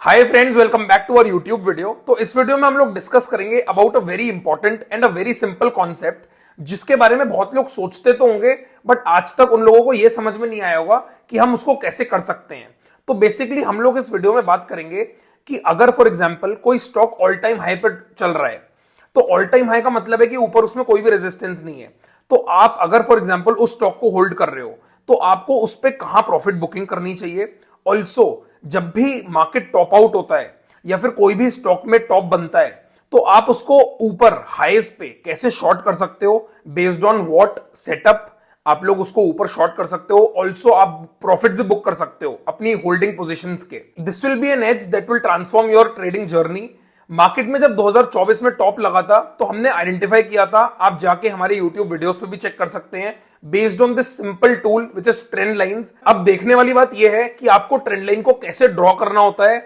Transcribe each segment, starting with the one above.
Hi friends, welcome back to our YouTube video. तो इस video में हम लोग डिस्कस करेंगे about a very important and a very simple concept, जिसके बारे में बहुत लोग सोचते तो होंगे बट आज तक उन लोगों को यह समझ में नहीं आया होगा कि हम उसको कैसे कर सकते हैं। तो बेसिकली हम लोग इस वीडियो में बात करेंगे कि अगर फॉर एग्जाम्पल कोई स्टॉक ऑल टाइम हाई पर चल रहा है, तो ऑल टाइम हाई का मतलब है कि ऊपर उसमें कोई भी रेजिस्टेंस नहीं है। तो आप अगर फॉर एग्जाम्पल उस स्टॉक को होल्ड कर रहे हो तो आपको उस पर कहां प्रॉफिट बुकिंग करनी चाहिए। ऑल्सो जब भी मार्केट टॉप आउट होता है या फिर कोई भी स्टॉक में टॉप बनता है तो आप उसको ऊपर हाईएस्ट पे कैसे शॉर्ट कर सकते हो, बेस्ड ऑन व्हाट सेटअप आप लोग उसको ऊपर शॉर्ट कर सकते हो। ऑल्सो आप प्रॉफिट्स भी बुक कर सकते हो अपनी होल्डिंग पोजीशंस के। This will be an edge that will transform your trading journey. Market में जब 2024 में टॉप लगा था तो हमने आइडेंटिफाई किया था, आप जाके हमारे यूट्यूब वीडियोस पे भी चेक कर सकते हैं, based on this simple tool which is trend lines. अब देखने वाली बात यह है कि आपको ट्रेंड लाइन को कैसे ड्रॉ करना होता है,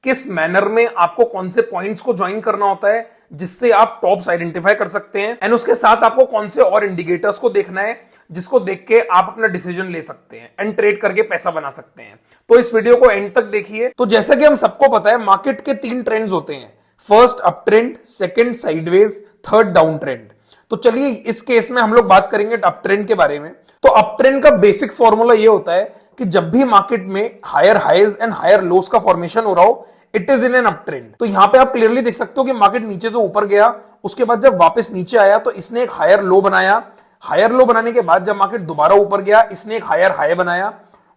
किस मैनर में आपको कौन से पॉइंट्स को ज्वाइन करना होता है जिससे आप टॉप्स आइडेंटिफाई कर सकते हैं, एंड उसके साथ आपको कौन से और इंडिकेटर्स को देखना है जिसको देख के आप अपना डिसीजन ले सकते हैं एंड ट्रेड करके पैसा बना सकते हैं। तो इस वीडियो को एंड तक देखिए। तो जैसा कि हम सबको पता है, मार्केट के 3 ट्रेंड्स होते हैं, first up trend, second sideways, third down trend. तो चलिए इस केस में हम लोग बात करेंगे अप ट्रेंड के बारे में। तो अप ट्रेंड का बेसिक फॉर्मूला ये होता है कि जब भी मार्केट में higher highs and higher lows का फॉर्मेशन हो रहा हो, it is in an up trend. तो यहां पे आप क्लियरली देख सकते हो कि मार्केट नीचे से ऊपर गया, उसके बाद जब वापस नीचे आया तो इसने एक हायर लो बनाया, हायर लो बनाने के बाद जब मार्केट दोबारा ऊपर गया इसने एक हायर हाई बनाया,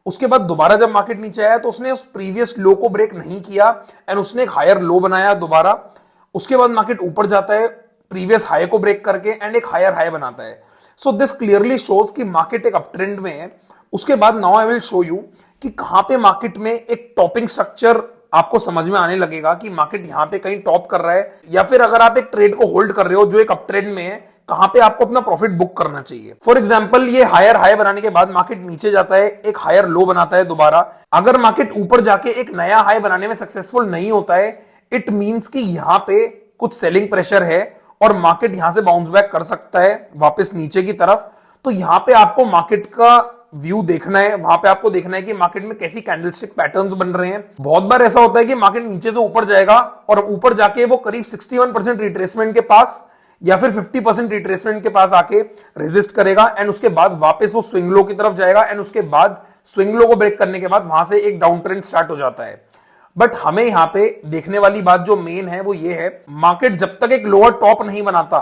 उसके बाद दोबारा जब मार्केट नीचे आया तो उसने उस प्रीवियस लो को ब्रेक नहीं किया एंड उसने एक हायर लो बनाया दोबारा। उसके बाद मार्केट ऊपर जाता है प्रीवियस हाई को ब्रेक करके एंड एक हायर हाई बनाता है। सो दिस क्लियरली शोज कि मार्केट एक अप ट्रेंड में है। उसके बाद now I will show you कि कहां पे मार्केट में एक टॉपिंग स्ट्रक्चर आपको समझ में आने लगेगा कि मार्केट यहां पे कहीं टॉप कर रहा है, या फिर अगर आप एक ट्रेड को होल्ड कर रहे हो जो एक अप ट्रेंड में है, कहां पे आपको अपना प्रॉफिट बुक करना चाहिए। फॉर एग्जांपल ये हायर हाई बनाने के बाद मार्केट नीचे जाता है, एक हायर लो बनाता है दोबारा। अगर मार्केट ऊपर जाके एक नया हाई बनाने में सक्सेसफुल नहीं होता है, इट मींस कि यहां पे कुछ सेलिंग प्रेशर है और मार्केट यहां से बाउंस बैक कर सकता है वापस नीचे की तरफ। तो यहां पे आपको मार्केट का व्यू देखना है, वहां पे आपको देखना है कि मार्केट में कैसी कैंडलस्टिक पैटर्न्स बन रहे हैं। बहुत बार ऐसा होता है कि मार्केट नीचे से ऊपर जाएगा और ऊपर जाके वो करीब 61% रिट्रेसमेंट के पास या फिर 50% रिट्रेसमेंट के पास आके रेजिस्ट करेगा एंड उसके बाद वापस वो स्विंग लो की तरफ जाएगा एंड उसके बाद स्विंग लो को ब्रेक करने के बाद वहां से एक डाउन ट्रेंड स्टार्ट हो जाता है। बट हमें यहां पे देखने वाली बात जो मेन है वो ये है, मार्केट जब तक एक लोअर टॉप नहीं बनाता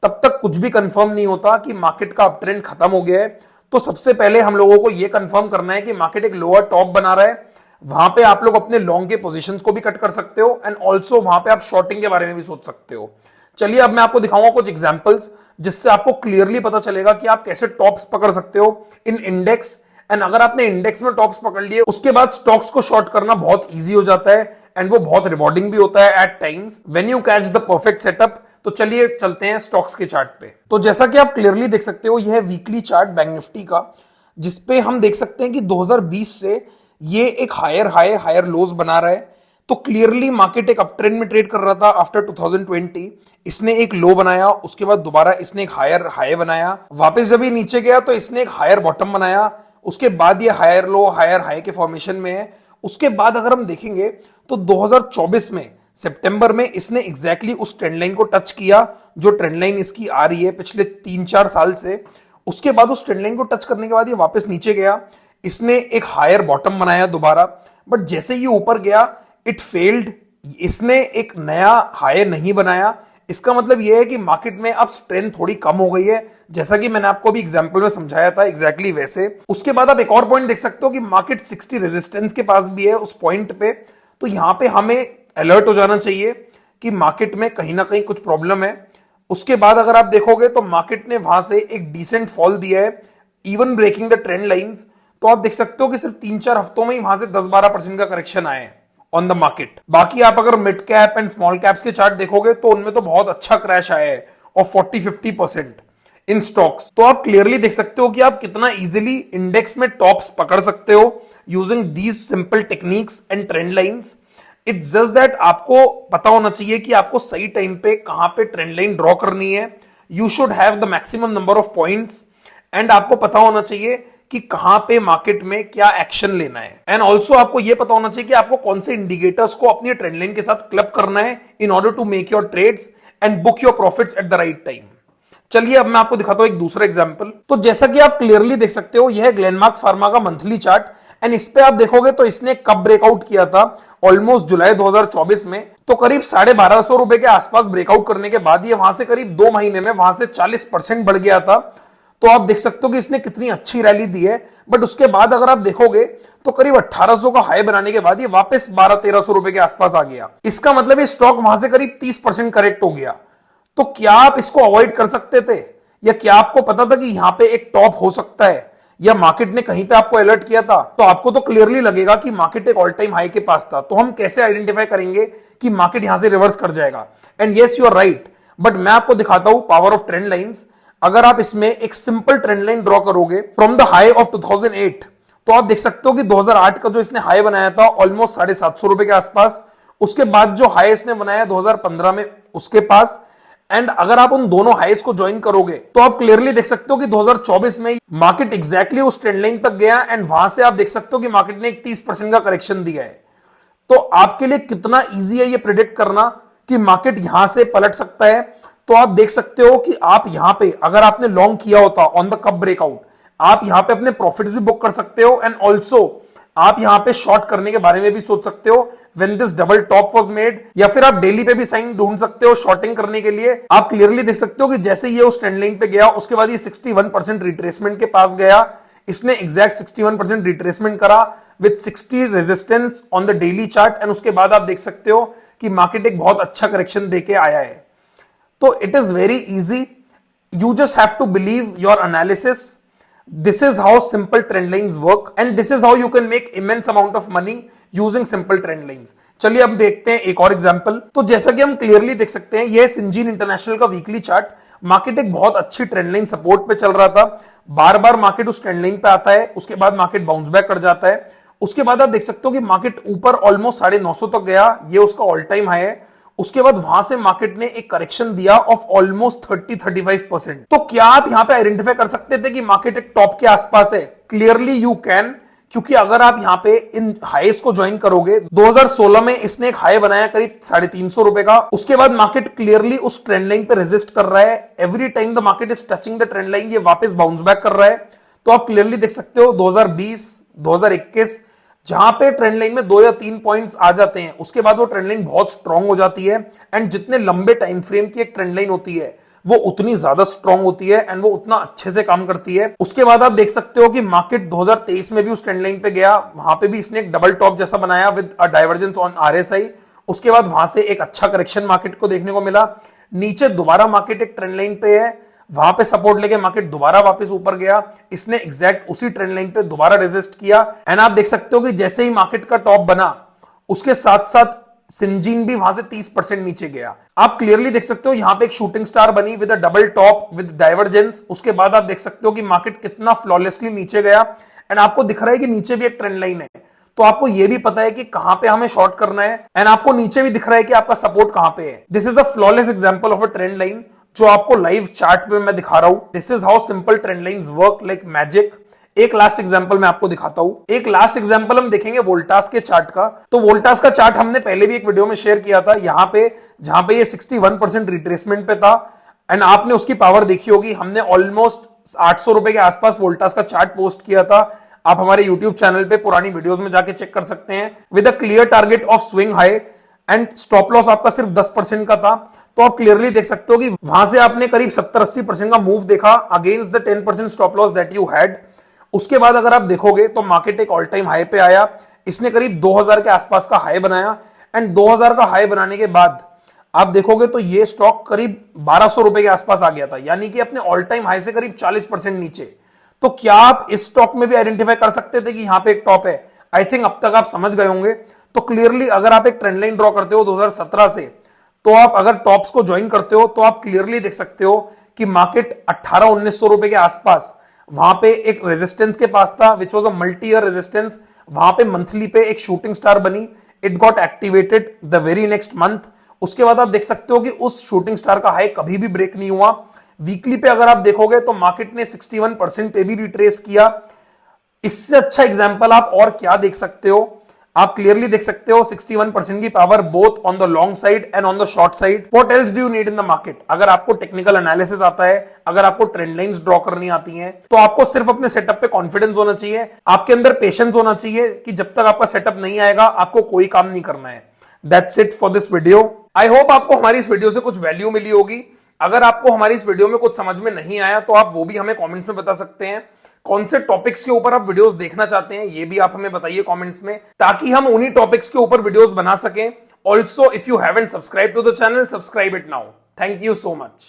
तब तक कुछ भी कंफर्म नहीं होता कि मार्केट का अप ट्रेंड खत्म हो गया है। तो सबसे पहले हम लोगों को यह कंफर्म करना है कि मार्केट एक लोअर टॉप बना रहा है, वहां पे आप लोग अपने लॉन्ग के पोजीशंस को भी कट कर सकते हो एंड ऑल्सो वहां पे आप शॉर्टिंग के बारे में भी सोच सकते हो। चलिए अब मैं आपको दिखाऊंगा कुछ एग्जांपल्स जिससे आपको क्लियरली पता चलेगा कि आप कैसे टॉप्स पकड़ सकते हो इन इंडेक्स। एंड अगर आपने इंडेक्स में टॉप्स पकड़ लिए उसके बाद स्टॉक्स को शॉर्ट करना बहुत इजी हो जाता है एंड वो बहुत रिवॉर्डिंग भी होता है at times when you catch the perfect setup. तो चलिए चलते हैं स्टॉक्स के चार्ट पे। तो जैसा कि आप क्लियरली देख सकते हो, यह है वीकली चार्ट बैंक निफ्टी का, जिसपे हम देख सकते हैं कि 2020 से ये एक हायर हाई हायर लोज बना रहा है। तो क्लियरली मार्केट एक अप ट्रेंड में ट्रेड कर रहा था आफ्टर 2020। इसने एक लो बनाया, उसके बाद दोबारा इसने एक हायर हाई बनाया, वापस जब ये नीचे गया तो इसने एक हायर बॉटम बनाया, उसके बाद ये हायर लो हायर हाई के फॉर्मेशन में है। उसके बाद अगर हम देखेंगे तो 2024 में सितंबर में इसने एग्जैक्टली उस ट्रेंड लाइन को टच किया जो ट्रेंड लाइन इसकी आ रही है पिछले 3-4 साल से। उसके बाद उस ट्रेंड लाइन को टच करने के बाद ये वापस नीचे गया, इसने एक हायर बॉटम बनाया दोबारा, बट जैसे ये ऊपर गया इट फेल्ड, इसने एक नया हाई नहीं बनाया। इसका मतलब यह है कि मार्केट में अब स्ट्रेंथ थोड़ी कम हो गई है, जैसा कि मैंने आपको भी एग्जांपल में समझाया था एग्जैक्टली वैसे। उसके बाद आप एक और पॉइंट देख सकते हो कि मार्केट 60 रेजिस्टेंस के पास भी है उस पॉइंट पे। तो यहां पे हमें अलर्ट हो जाना चाहिए कि मार्केट में कहीं ना कहीं कुछ प्रॉब्लम है। उसके बाद अगर आप देखोगे तो मार्केट ने वहां से एक डिसेंट फॉल दिया है, even breaking the trend lines. तो आप देख सकते हो कि सिर्फ 3-4 हफ्तों में ही वहां से 10-12% का करेक्शन आया है ऑन द मार्केट। बाकी आप अगर mid cap and small caps के चार्ट देखोगे तो उनमें तो बहुत अच्छा क्रैश आया है और 40-50% इन स्टॉक्स। तो आप क्लियरली देख सकते हो कि आप कितना इजीली इंडेक्स में टॉप्स पकड़ सकते हो using these simple techniques and trend lines. It's just that आपको पता होना चाहिए कि आपको सही टाइम पे कहां पे ट्रेंड लाइन ड्रॉ करनी है। You should have the maximum number of points and आपको पता होना चाहिए कि कहां पे मार्केट में क्या एक्शन लेना है। एंड ऑल्सो आपको यह पता होना चाहिए कि आपको कौन से इंडिकेटर्स को अपनी ट्रेंड लाइन के साथ क्लब करना है in order to make your trades and book your profits at the right time. चलिए अब मैं आपको दिखाता हूं एक दूसरा एग्जांपल। तो जैसा कि आप क्लियरली देख सकते हो, यह है ग्लेनमार्क फार्मा का मंथली चार्ट एंड इस पे आप देखोगे तो इसने कब ब्रेकआउट किया था, ऑलमोस्ट जुलाई 2024 में। तो करीब 1250 रुपए के आसपास ब्रेकआउट करने के बाद ये वहां से करीब 2 महीने में वहां से 40% बढ़ गया था। तो आप देख सकते हो कि इसने कितनी अच्छी रैली दी है। बट उसके बाद अगर आप देखोगे तो करीब 1800 का हाई बनाने के बाद ये वापस 1200-1300 रुपए के आसपास आ गया। इसका मतलब ये स्टॉक वहां से करीब 30% करेक्ट हो गया। तो क्या आप इसको अवॉइड कर सकते थे, या क्या आपको पता था कि यहां पे एक टॉप हो सकता है, या मार्केट ने कहीं पे आपको अलर्ट किया था? तो आपको तो क्लियरली लगेगा कि मार्केट एक ऑल टाइम हाई के पास था। तो हम कैसे आइडेंटिफाई करेंगे कि मार्केट यहां से रिवर्स कर जाएगा? And yes, you are right, but मैं आपको दिखाता हूं पावर ऑफ ट्रेंड लाइंस। अगर आप इसमें एक सिंपल ट्रेंड लाइन ड्रॉ करोगे फ्रॉम द हाई ऑफ 2008, तो आप देख सकते हो कि 2008 का जो इसने हाई बनाया था ऑलमोस्ट 750 रुपए के आसपास। उसके बाद जो हाई इसने बनाया 2015 में उसके पास। एंड अगर आप उन दोनों हाईस को ज्वाइन करोगे तो आप क्लियरली देख सकते हो कि 2024 में मार्केट एग्जैक्टली उस ट्रेंड लाइन तक गया एंड वहां से आप देख सकते हो कि मार्केट ने एक 30% का करेक्शन दिया है। तो आपके लिए कितना इजी है ये प्रेडिक्ट करना कि मार्केट यहां से पलट सकता है। तो आप देख सकते हो कि आप यहां पे अगर आपने लॉन्ग किया होता ऑन द कप ब्रेकआउट, आप यहां पे अपने प्रॉफिट्स भी बुक कर सकते हो। एंड ऑल्सो आप यहां पे शॉर्ट करने के बारे में भी सोच सकते हो when this double top was made, या फिर आप डेली पे भी साइन ढूंढ सकते हो शॉर्टिंग करने के लिए। आप क्लियरली देख सकते हो कि जैसे ये उस ट्रेंड लाइन पे गया उसके बाद ये 61% रिट्रेसमेंट के पास गया। इसने एग्जैक्ट 61% रिट्रेसमेंट करा with 60 resistance on the daily chart and उसके बाद आप देख सकते हो कि मार्केट एक बहुत अच्छा करेक्शन देके आया है। तो it is very easy, you just have to believe your analysis. This is how simple trend lines work and this is how you can make immense amount of money using simple trend lines. चलिए अब देखते हैं एक और example. तो जैसा कि हम क्लियरली देख सकते हैं, यह सिंजीन इंटरनेशनल का वीकली चार्ट। मार्केट एक बहुत अच्छी ट्रेंड लाइन सपोर्ट पे चल रहा था, बार बार मार्केट उस ट्रेंड लाइन पे आता है, उसके बाद मार्केट बाउंस बैक कर जाता है। उसके बाद आप देख सकते हो कि मार्केट ऊपर ऑलमोस्ट 950 तक गया, ये उसका ऑल टाइम हाई है। उसके बाद वहां से मार्केट ने एक करेक्शन दिया ऑफ ऑलमोस्ट 30-35%। तो क्या आप यहां पे आइडेंटिफाई कर सकते थे कि मार्केट एक टॉप के आसपास है? क्लियरली यू कैन, क्योंकि अगर आप यहां पे इन हाईस को ज्वाइन करोगे, 2016 में इसने एक हाई बनाया करीब 350 रुपए का। उसके बाद मार्केट क्लियरली उस ट्रेंड लाइन पे रेजिस्ट कर रहा है। Every time the market is touching the trend line, ये वापस बाउंस बैक कर रहा है। तो आप क्लियरली देख सकते हो 2020, 2021 जहां पे ट्रेंड लाइन में 2 या 3 पॉइंट्स आ जाते हैं, उसके बाद वो ट्रेंड लाइन बहुत स्ट्रांग हो जाती है। एंड जितने लंबे टाइम फ्रेम की एक ट्रेंड लाइन होती है वो उतनी ज्यादा स्ट्रांग होती है एंड वो उतना अच्छे से काम करती है। उसके बाद आप देख सकते हो कि मार्केट 2023 में भी उस ट्रेंड लाइन पे गया, वहां पे भी इसने एक डबल टॉप जैसा बनाया with a divergence on RSI. उसके बाद वहां से एक अच्छा करेक्शन मार्केट को देखने को मिला। नीचे दोबारा मार्केट एक ट्रेंड लाइन पे है, वहां पे सपोर्ट लेके मार्केट दोबारा वापस ऊपर गया। इसने एग्जैक्ट उसी ट्रेंड लाइन पे दोबारा रेजिस्ट किया एंड आप देख सकते हो कि जैसे ही मार्केट का टॉप बना उसके साथ साथ सिंजीन भी वहां से 30% नीचे गया। आप क्लियरली देख सकते हो यहां पे एक शूटिंग स्टार बनी with a double top with divergence. उसके बाद आप देख सकते हो कि मार्केट कितना फ्लॉलेसली नीचे गया एंड आपको दिख रहा है कि नीचे भी एक ट्रेंड लाइन है। तो आपको यह भी पता है कि कहां पे हमें शॉर्ट करना है एंड आपको नीचे भी दिख रहा है कि आपका सपोर्ट कहां पे है। This is a flawless example of a trend line जो आपको लाइव चार्ट पे मैं दिखा रहा हूं। This is how simple trend lines work like magic. एक लास्ट एग्जांपल मैं आपको दिखाता हूं। एक लास्ट एग्जांपल हम देखेंगे वोल्टास के चार्ट का। तो वोल्टास का चार्ट हमने पहले भी एक वीडियो में शेयर किया था, यहां पे जहां पे ये 61% रिट्रेसमेंट पे था एंड आपने उसकी पावर देखी होगी। हमने ऑलमोस्ट 800 रुपए के आसपास वोल्टास का चार्ट पोस्ट किया था। आप हमारे यूट्यूब चैनल पे पुरानी वीडियोस में जाके चेक कर सकते हैं with a clear target of swing high and stop loss आपका सिर्फ 10% का था। तो आप क्लियरली देख सकते हो कि वहां से आपने करीब 70-80% का मूव देखा against the 10% stop loss that you had. उसके बाद अगर आप देखोगे तो मार्केट एक ऑल टाइम हाई पे आया, इसने करीब 2000 के आसपास का हाई बनाया एंड 2000 का हाई बनाने के बाद आप देखोगे तो ये स्टॉक करीब 1200 रुपए के आसपास आ गया था, यानी कि अपने ऑल टाइम हाई से करीब 40% नीचे। तो क्या आप इस स्टॉक में भी आइडेंटिफाई कर सकते थे कि यहां पे एक टॉप है? आई थिंक अब तक आप समझ गए होंगे। तो क्लियरली अगर आप एक ट्रेंड लाइन ड्रॉ करते हो 2017 से, तो आप अगर टॉप्स को ज्वाइन करते हो तो आप क्लियरली देख सकते हो कि मार्केट 1800-1900 रुपए के आसपास वहां पे एक रेजिस्टेंस के पास था which was a multi year resistance. वहां पे मंथली पे एक शूटिंग स्टार बनी, it got activated the very next month. उसके बाद आप देख सकते हो कि उस शूटिंग स्टार का हाई कभी भी ब्रेक नहीं हुआ। वीकली पे अगर आप देखोगे तो मार्केट ने 61% पे भी रिट्रेस किया। इससे अच्छा एग्जाम्पल आप और क्या देख सकते हो? आप क्लियरली देख सकते हो 61% की power both on the long side and on the short side. What else do you need in the market? अगर आपको टेक्निकल एनालिसिस आता है, अगर आपको ट्रेंड लाइंस ड्रॉ करनी आती हैं, तो आपको सिर्फ अपने सेटअप पे कॉन्फिडेंस होना चाहिए, आपके अंदर पेशेंस होना चाहिए कि जब तक आपका सेटअप नहीं आएगा आपको कोई काम नहीं करना है। That's it for this video. I hope आपको हमारी इस वीडियो से कुछ वैल्यू मिली होगी। अगर आपको हमारी इस वीडियो में कुछ समझ में नहीं आया तो आप वो भी हमें कमेंट्स में बता सकते हैं। कौन से टॉपिक्स के ऊपर आप वीडियोस देखना चाहते हैं ये भी आप हमें बताइए कमेंट्स में, ताकि हम उन्हीं टॉपिक्स के ऊपर वीडियोस बना सकें। Also if you haven't subscribe to the channel, subscribe it now. Thank you so much.